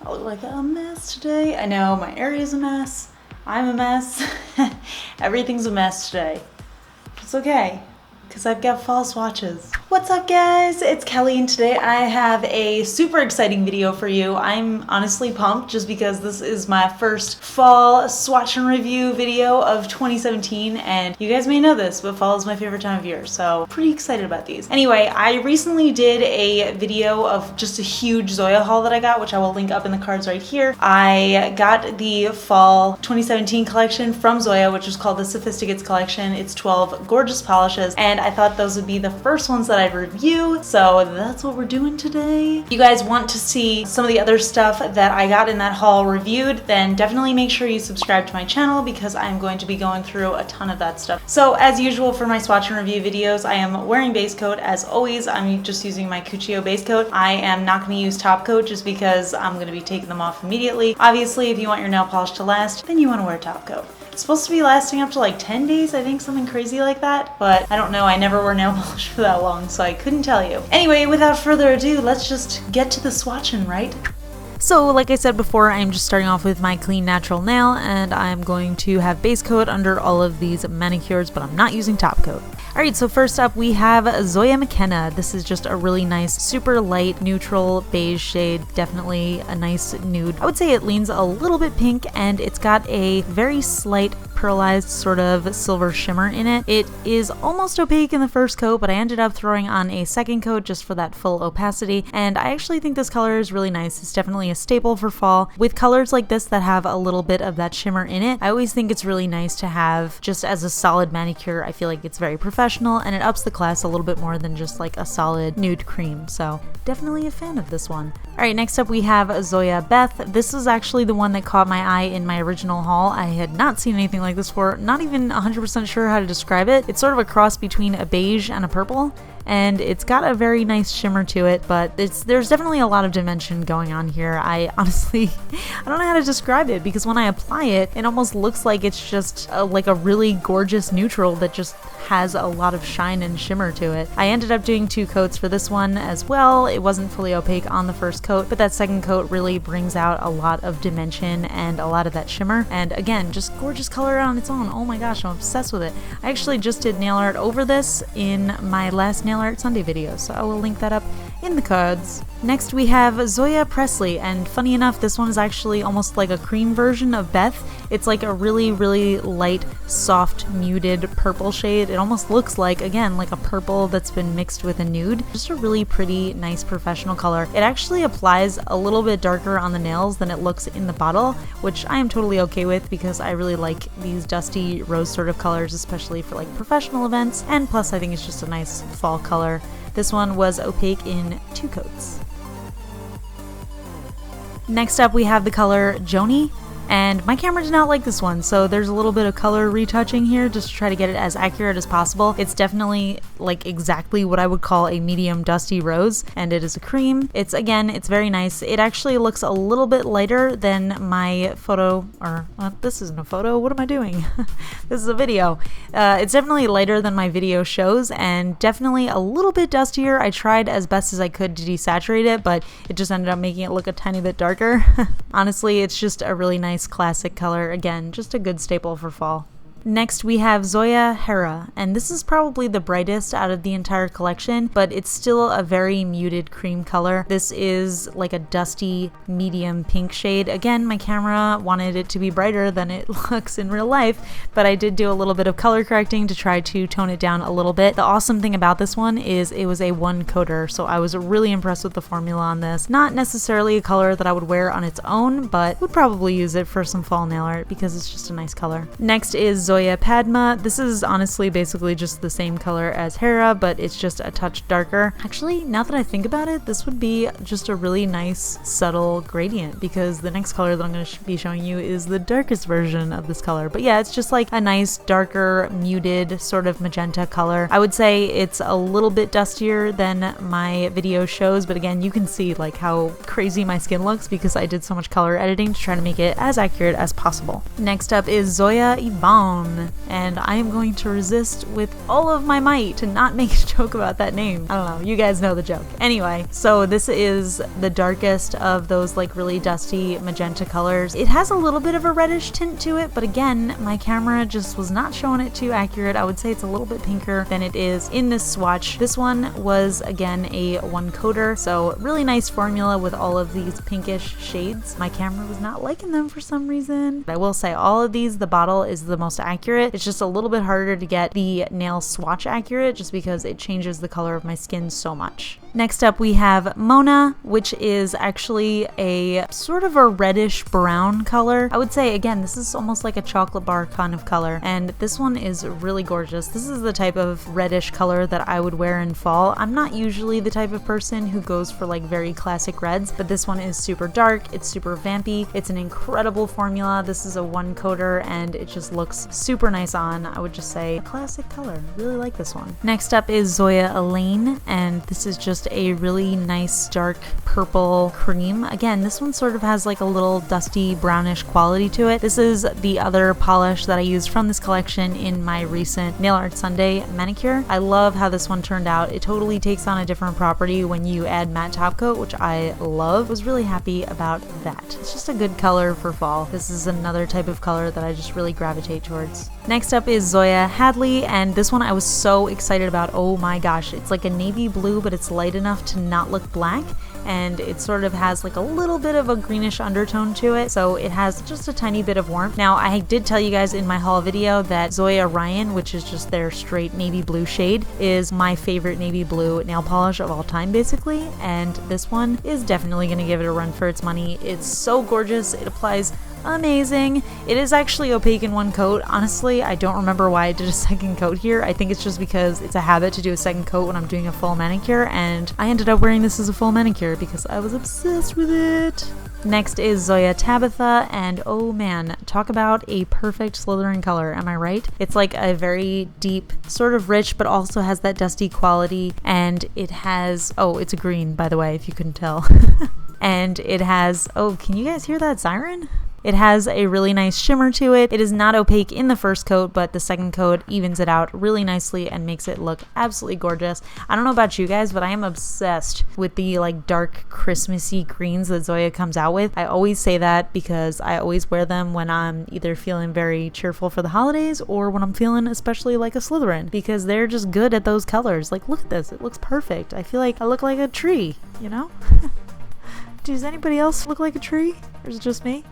I look like a mess today. I know, my area's a mess. I'm a mess. Everything's a mess today. It's okay, because I've got fall swatches. What's up guys? It's Kelly and today I have a super exciting video for you. I'm honestly pumped just because this is my first fall swatch and review video of 2017, and you guys may know this, but fall is my favorite time of year, so pretty excited about these. Anyway, I recently did a video of just a huge Zoya haul that I got, which I will link up in the cards right here. I got the fall 2017 collection from Zoya, which is called the Sophisticates collection. It's 12 gorgeous polishes, and I thought those would be the first ones that I'd review, so that's what we're doing today. If you guys want to see some of the other stuff that I got in that haul reviewed, then definitely make sure you subscribe to my channel because I'm going to be going through a ton of that stuff. So as usual for my swatch and review videos, I am wearing base coat as always. I'm just using my Cuccio base coat. I am not going to use top coat just because I'm going to be taking them off immediately. Obviously, if you want your nail polish to last, then you want to wear top coat. It's supposed to be lasting up to like 10 days, I think, something crazy like that, but I don't know, I never wore nail polish for that long, so I couldn't tell you. Anyway, without further ado, let's just get to the swatching, right? So like I said before, I'm just starting off with my clean natural nail, and I'm going to have base coat under all of these manicures, but I'm not using top coat. Alright, so first up we have Zoe McKenna. This is just a really nice, super light, neutral beige shade. Definitely a nice nude. I would say it leans a little bit pink, and it's got a very slight pearlized sort of silver shimmer in it. It is almost opaque in the first coat, but I ended up throwing on a second coat just for that full opacity, and I actually think this color is really nice. It's definitely a staple for fall. With colors like this that have a little bit of that shimmer in it, I always think it's really nice to have just as a solid manicure. I feel like it's very professional, and it ups the class a little bit more than just like a solid nude cream, so definitely a fan of this one. Alright, next up we have Zoya Beth. This is actually the one that caught my eye in my original haul. I had not seen anything like this before, not even 100% sure how to describe it. It's sort of a cross between a beige and a purple, and it's got a very nice shimmer to it, but there's definitely a lot of dimension going on here. I honestly, I don't know how to describe it, because when I apply it, it almost looks like it's just like a really gorgeous neutral that just has a lot of shine and shimmer to it. I ended up doing 2 coats for this one as well. It wasn't fully opaque on the first coat, but that second coat really brings out a lot of dimension and a lot of that shimmer. And again, just gorgeous color on its own. Oh my gosh, I'm obsessed with it. I actually just did nail art over this in my last nail art Sunday video, so I will link that up in the cards. Next we have Zoya Presley, and funny enough, this one is actually almost like a cream version of Beth. It's like a really, really light, soft, muted purple shade. It almost looks like, again, like a purple that's been mixed with a nude. Just a really pretty, nice professional color. It actually applies a little bit darker on the nails than it looks in the bottle, which I am totally okay with because I really like these dusty rose sort of colors, especially for like professional events, and plus I think it's just a nice fall color. This one was opaque in 2 coats. Next up we have the color Joni, and my camera did not like this one, so there's a little bit of color retouching here just to try to get it as accurate as possible. It's definitely like exactly what I would call a medium dusty rose, and it is a cream. It's very nice. It actually looks a little bit lighter than my photo, or this isn't a photo, what am I doing? This is a video. It's definitely lighter than my video shows, and definitely a little bit dustier. I tried as best as I could to desaturate it, but it just ended up making it look a tiny bit darker. Honestly, it's just a really nice classic color. Again, just a good staple for fall. Next we have Zoya Hera, and this is probably the brightest out of the entire collection, but it's still a very muted cream color. This is like a dusty medium pink shade. Again, my camera wanted it to be brighter than it looks in real life, but I did do a little bit of color correcting to try to tone it down a little bit. The awesome thing about this one is it was a 1 coater, so I was really impressed with the formula on this. Not necessarily a color that I would wear on its own, but would probably use it for some fall nail art because it's just a nice color. Next is Zoya Padma. This is honestly basically just the same color as Hera, but it's just a touch darker. Actually, now that I think about it, this would be just a really nice subtle gradient, because the next color that I'm going to be showing you is the darkest version of this color. But yeah, it's just like a nice darker muted sort of magenta color. I would say it's a little bit dustier than my video shows, but again, you can see like how crazy my skin looks because I did so much color editing to try to make it as accurate as possible. Next up is Zoya Gal. Brown, and I am going to resist with all of my might to not make a joke about that name. I don't know, you guys know the joke. Anyway, so this is the darkest of those like really dusty magenta colors. It has a little bit of a reddish tint to it, but again, my camera just was not showing it too accurate. I would say it's a little bit pinker than it is in this swatch. This one was again a one coater, so really nice formula with all of these pinkish shades. My camera was not liking them for some reason. I will say all of these, the bottle is the most accurate. It's just a little bit harder to get the nail swatch accurate just because it changes the color of my skin so much. Next up we have Mona, which is actually a sort of a reddish brown color. I would say again, this is almost like a chocolate bar kind of color, and this one is really gorgeous. This is the type of reddish color that I would wear in fall. I'm not usually the type of person who goes for like very classic reds, but this one is super dark, it's super vampy, it's an incredible formula. This is a one coater and it just looks super nice on. I would just say a classic color. Really like this one. Next up is Zoya Elaine, and this is just a really nice dark purple cream. Again, this one sort of has like a little dusty brownish quality to it. This is the other polish that I used from this collection in my recent Nail Art Sunday manicure. I love how this one turned out. It totally takes on a different property when you add matte top coat, which I love. Was really happy about that. It's just a good color for fall. This is another type of color that I just really gravitate towards. Next up is Zoya Hadley, and this one I was so excited about. Oh my gosh, it's like a navy blue, but it's light enough to not look black, and it sort of has like a little bit of a greenish undertone to it, so it has just a tiny bit of warmth. Now, I did tell you guys in my haul video that Zoya Ryan, which is just their straight navy blue shade, is my favorite navy blue nail polish of all time basically, and this one is definitely going to give it a run for its money. It's so gorgeous. It applies amazing. It is actually opaque in one coat. Honestly, I don't remember why I did a second coat here. I think it's just because it's a habit to do a second coat when I'm doing a full manicure, and I ended up wearing this as a full manicure because I was obsessed with it. Next is Zoya Tabatha, and oh man, talk about a perfect Slytherin color, am I right? It's like a very deep, sort of rich, but also has that dusty quality, and it has, oh, it's a green, by the way, if you couldn't tell. And it has, oh, can you guys hear that siren? It has a really nice shimmer to it. It is not opaque in the first coat, but the second coat evens it out really nicely and makes it look absolutely gorgeous. I don't know about you guys, but I am obsessed with the like dark Christmassy greens that Zoya comes out with. I always say that because I always wear them when I'm either feeling very cheerful for the holidays or when I'm feeling especially like a Slytherin, because they're just good at those colors. Like, look at this. It looks perfect. I feel like I look like a tree, you know? Does anybody else look like a tree? Or is it just me?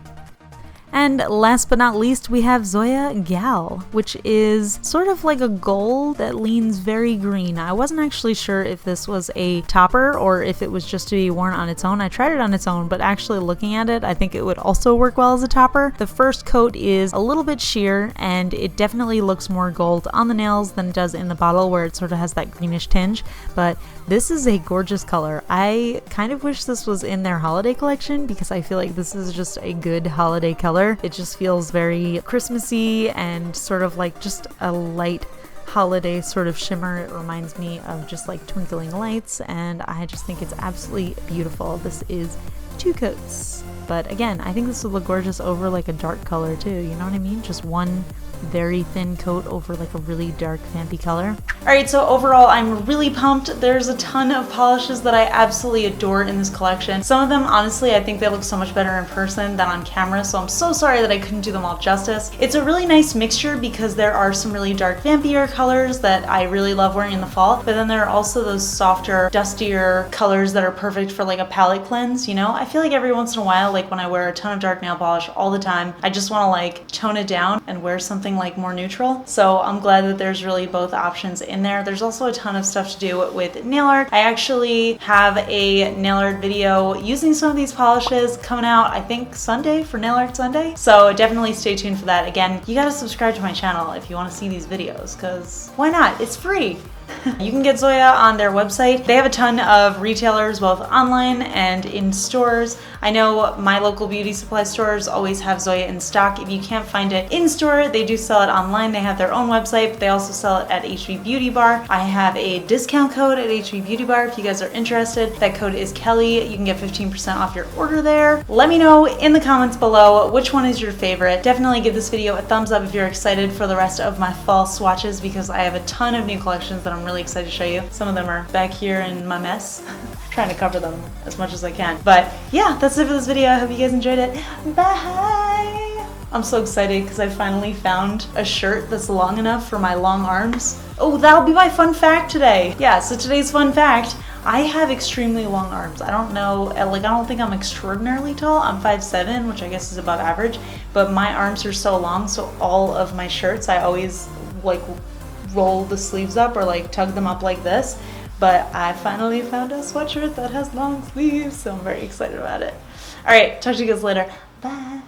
And last but not least, we have Zoya Gal, which is sort of like a gold that leans very green. I wasn't actually sure if this was a topper or if it was just to be worn on its own. I tried it on its own, but actually looking at it, I think it would also work well as a topper. The first coat is a little bit sheer, and it definitely looks more gold on the nails than it does in the bottle, where it sort of has that greenish tinge, but this is a gorgeous color. I kind of wish this was in their holiday collection because I feel like this is just a good holiday color. It just feels very Christmassy and sort of like just a light holiday sort of shimmer. It reminds me of just like twinkling lights, and I just think it's absolutely beautiful. This is 2 coats. But again, I think this would look gorgeous over like a dark color too, you know what I mean? Just one very thin coat over like a really dark vampy color. Alright, so overall I'm really pumped. There's a ton of polishes that I absolutely adore in this collection. Some of them, honestly, I think they look so much better in person than on camera, so I'm so sorry that I couldn't do them all justice. It's a really nice mixture because there are some really dark vampier colors that I really love wearing in the fall, but then there are also those softer, dustier colors that are perfect for like a palette cleanse, you know? I feel like every once in a while, like when I wear a ton of dark nail polish all the time, I just want to like tone it down and wear something like more neutral. So I'm glad that there's really both options in there. There's also a ton of stuff to do with nail art. I actually have a nail art video using some of these polishes coming out, I think Sunday, for Nail Art Sunday. So definitely stay tuned for that. Again, you gotta subscribe to my channel if you want to see these videos, because why not? It's free. You can get Zoya on their website. They have a ton of retailers, both online and in stores. I know my local beauty supply stores always have Zoya in stock. If you can't find it in store, they do sell it online. They have their own website, but they also sell it at HB Beauty Bar. I have a discount code at HB Beauty Bar if you guys are interested. That code is Kelly. You can get 15% off your order there. Let me know in the comments below which one is your favorite. Definitely give this video a thumbs up if you're excited for the rest of my fall swatches, because I have a ton of new collections that I'm really excited to show you. Some of them are back here in my mess. Trying to cover them as much as I can. But yeah, that's it for this video. I hope you guys enjoyed it. Bye! I'm so excited because I finally found a shirt that's long enough for my long arms. Oh, that'll be my fun fact today. Yeah, so today's fun fact, I have extremely long arms. I don't know, like I don't think I'm extraordinarily tall. I'm 5'7", which I guess is above average, but my arms are so long, so all of my shirts, I always like roll the sleeves up or like tug them up like this. But I finally found a sweatshirt that has long sleeves, so I'm very excited about it. All right, talk to you guys later. Bye.